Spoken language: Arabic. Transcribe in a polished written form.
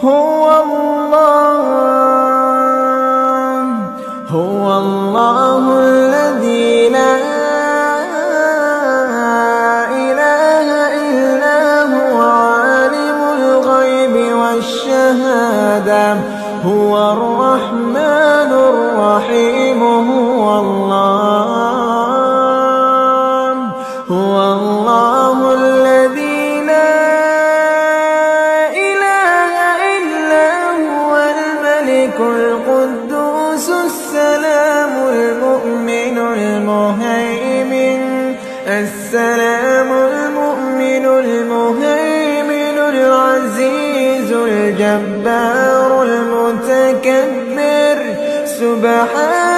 هو الله الذي لا إله إلا هو عالم الغيب والشهادة هو الرحمن الرحيم هو الله الذي لا إله إلا هو الملك القدوس السلام المؤمن المهيمن العزيز الجبار المتكبر سبحان